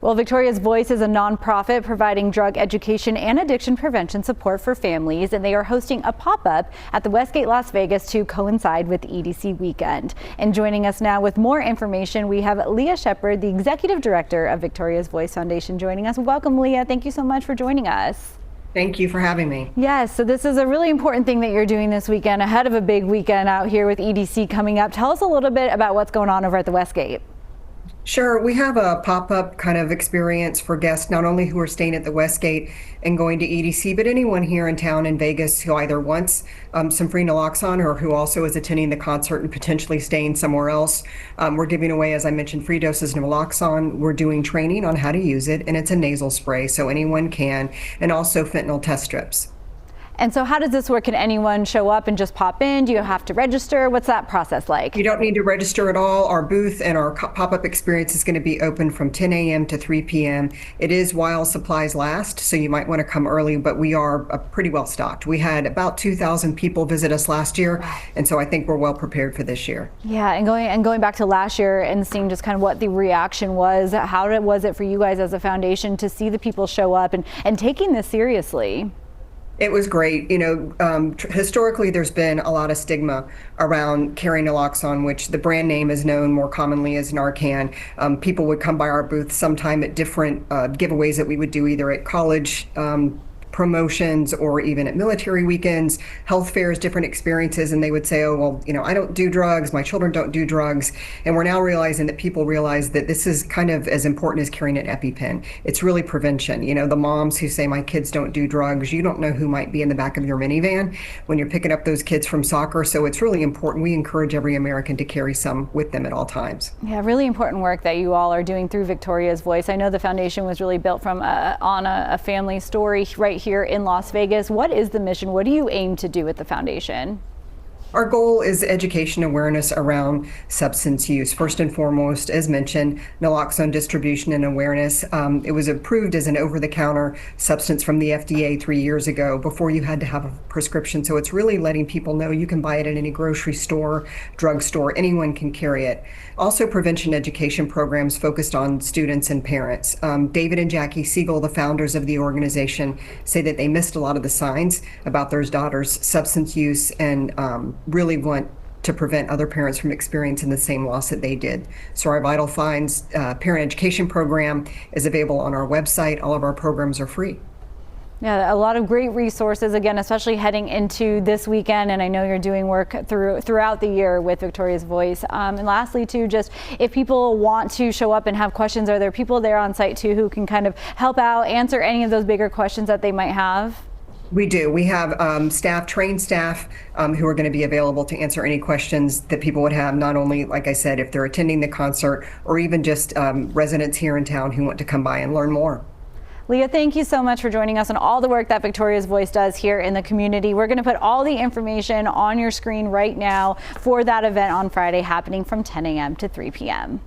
Well, Victoria's Voice is a nonprofit providing drug education and addiction prevention support for families, and they are hosting a pop-up at the Westgate Las Vegas to coincide with EDC weekend. And joining us now with more information, we have Leah Shepard, the Executive Director of Victoria's Voice Foundation, joining us. Welcome, Leah. Thank you so much for joining us. Thank you for having me. Yes, so this is a really important thing that you're doing this weekend, ahead of a big weekend out here with EDC coming up. Tell us a little bit about what's going on over at the Westgate. Sure, we have a pop-up kind of experience for guests, not only who are staying at the Westgate and going to EDC, but anyone here in town in Vegas who either wants some free Naloxone or who also is attending the concert and potentially staying somewhere else. We're giving away, as I mentioned, free doses of Naloxone. We're doing training on how to use it, and it's a nasal spray, so anyone can, and also fentanyl test strips. And so how does this work? Can anyone show up and just pop in? Do you have to register? What's that process like? You don't need to register at all. Our booth and our pop-up experience is going to be open from 10 a.m. to 3 p.m. It is while supplies last, so you might want to come early, but we are pretty well stocked. We had about 2,000 people visit us last year, and so I think we're well prepared for this year. Yeah, and going back to last year and seeing just kind of what the reaction was, how was it for you guys as a foundation to see the people show up and taking this seriously? It was great. You know, historically, there's been a lot of stigma around carrying Naloxone, which the brand name is known more commonly as Narcan. People would come by our booth sometime at different giveaways that we would do, either at college promotions or even at military weekends, health fairs, different experiences, and they would say, oh, well, you know, I don't do drugs, my children don't do drugs. And we're now realizing that people realize that this is kind of as important as carrying an EpiPen. It's really prevention. You know, the moms who say my kids don't do drugs, you don't know who might be in the back of your minivan when you're picking up those kids from soccer. So it's really important. We encourage every American to carry some with them at all times. Yeah, really important work that you all are doing through Victoria's Voice. I know the foundation was really built from on a family story right here in Las Vegas. What is the mission? What do you aim to do with the foundation? Our goal is education awareness around substance use. First and foremost, as mentioned, Naloxone distribution and awareness. It was approved as an over-the-counter substance from the FDA 3 years ago before you had to have a prescription. So it's really letting people know you can buy it at any grocery store, drugstore, anyone can carry it. Also, prevention education programs focused on students and parents. David and Jackie Siegel, the founders of the organization, say that they missed a lot of the signs about their daughters' substance use and really want to prevent other parents from experiencing the same loss that they did. So our Vital Finds parent education program is available on our website. All of our programs are free. Yeah, a lot of great resources, again, especially heading into this weekend, and I know you're doing work throughout the year with Victoria's Voice. And lastly, too, just if people want to show up and have questions, are there people there on site, too, who can kind of help out, answer any of those bigger questions that they might have? We do. We have trained staff who are going to be available to answer any questions that people would have, not only, like I said, if they're attending the concert or even just residents here in town who want to come by and learn more. Leah, thank you so much for joining us on all the work that Victoria's Voice does here in the community. We're going to put all the information on your screen right now for that event on Friday happening from 10 a.m. to 3 p.m.